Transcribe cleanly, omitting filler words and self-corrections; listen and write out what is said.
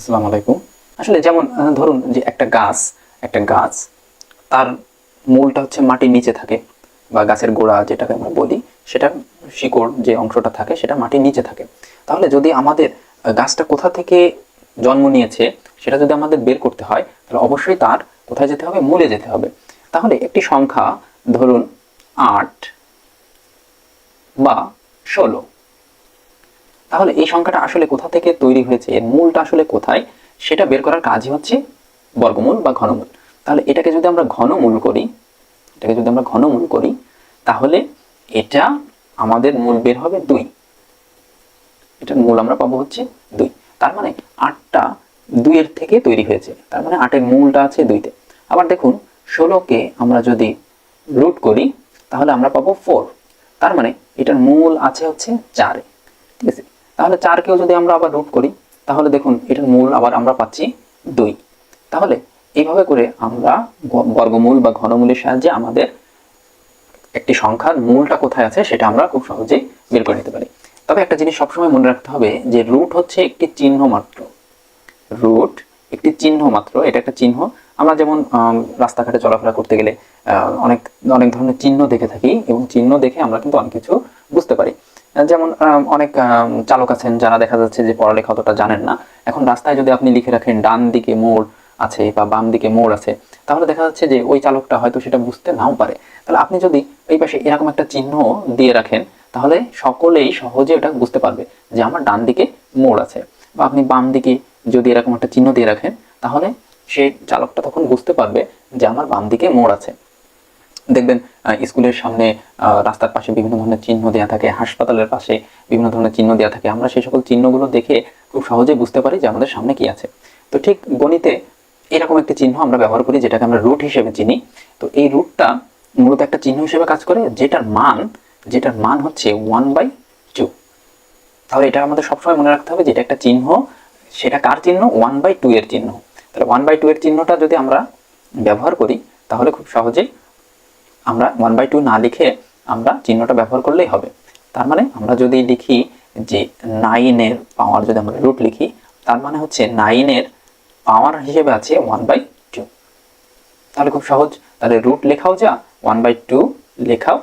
আসসালামু আলাইকুম। আসলে যেমন ধরুন যে একটা গাছ তার মূলটা হচ্ছে মাটির নিচে থাকে, বা গাছের গোড়া যেটাকে আমরা বলি, সেটা শিকড় যে অংশটা থাকে সেটা মাটির নিচে থাকে। তাহলে যদি আমাদের গাছটা কোথা থেকে জন্ম নিয়েছে সেটা যদি আমাদের বের করতে হয়, তাহলে অবশ্যই তার কোথায় যেতে হবে? মূলে যেতে হবে। তাহলে একটি সংখ্যা ধরুন 8 বা 16, তাহলে এই সংখ্যাটা আসলে কোথা থেকে তৈরি হয়েছে, এর মূলটা আসলে কোথায়, সেটা বের করার কাজই হচ্ছে বর্গমূল বা ঘনমূল। তাহলে এটাকে যদি আমরা ঘনমূল করি, তাহলে এটা আমাদের মূল বের হবে 2। এটার মূল আমরা পাবো হচ্ছে 2। তার মানে 8টা 2 এর থেকে তৈরি হয়েছে, তার মানে 8 এর মূলটা আছে 2-তে। আবার দেখুন 16কে আমরা যদি রুট করি তাহলে আমরা পাবো 4। তার মানে এটার মূল আছে হচ্ছে 4-এ। ঠিক আছে, তাহলে 4কেও যদি আমরা আবার রুট করি তাহলে দেখুন এটার মূল আবার আমরা পাচ্ছি 2। তাহলে এইভাবে করে আমরা বর্গমূল বা ঘনমূলের সাহায্যে আমাদের একটি সংখ্যার মূলটা কোথায় আছে সেটা আমরা খুব সহজেই বের করে নিতে পারি। তবে একটা জিনিস সবসময় মনে রাখতে হবে যে রুট হচ্ছে একটি চিহ্ন মাত্র। রুট একটি চিহ্ন মাত্র, এটা একটা চিহ্ন। আমরা যেমন রাস্তাঘাটে চলাফেরা করতে গেলে অনেক অনেক ধরনের চিহ্ন দেখে থাকি, এবং চিহ্ন দেখে আমরা কিন্তু অনেক কিছু বুঝতে পারি। যেমন অনেক চালক আছেন যারা দেখা যাচ্ছে যে পড়ালেখা অতটা জানেন না। এখন রাস্তায় যদি আপনি লিখে রাখেন ডান দিকে মোড় আছে বা বাম দিকে মোড় আছে, তাহলে দেখা যাচ্ছে যে ওই চালকটা হয়তো সেটা বুঝতে নাও পারে। তাহলে আপনি যদি এই পাশে এরকম একটা চিহ্ন দিয়ে রাখেন, তাহলে সকলেই সহজে এটা বুঝতে পারবে যে আমার ডান দিকে মোড় আছে। বা আপনি বাম দিকে যদি এরকম একটা চিহ্ন দিয়ে রাখেন, তাহলে সেই চালকটা তখন বুঝতে পারবে যে আমার বাম দিকে মোড় আছে। দেখবেন স্কুলের সামনে, রাস্তার পাশে বিভিন্ন ধরনের চিহ্ন দেওয়া থাকে, হাসপাতালের পাশে বিভিন্ন ধরনের চিহ্ন দেওয়া থাকে। আমরা সেই সকল চিহ্নগুলো দেখে খুব সহজেই বুঝতে পারি যে আমাদের সামনে কি আছে। তো ঠিক গণিতে এরকম একটি চিহ্ন আমরা ব্যবহার করি যেটাকে আমরা রুট হিসেবে চিনি। তো এই রুটটা মূলত একটা চিহ্ন হিসেবে কাজ করে, যেটার মান হচ্ছে 1/2। তাহলে এটা আমাদের সবসময় মনে রাখতে হবে যে এটা একটা চিহ্ন, সেটা কার চিহ্ন? 1/2 এর চিহ্ন। তাহলে 1/2 এর চিহ্নটা যদি আমরা ব্যবহার করি তাহলে খুব সহজেই আমরা 1/2 না লিখে আমরা চিহ্নটা ব্যবহার করলেই হবে। তার মানে আমরা যদি লিখি যে 9 এর পাওয়ার, যদি আমরা রুট লিখি, তার মানে হচ্ছে 9 এর পাওয়ার হিসেবে আছে 1/2। তাহলে খুব সহজ, তাহলে রুট লেখাও যা, 1/2 লেখাও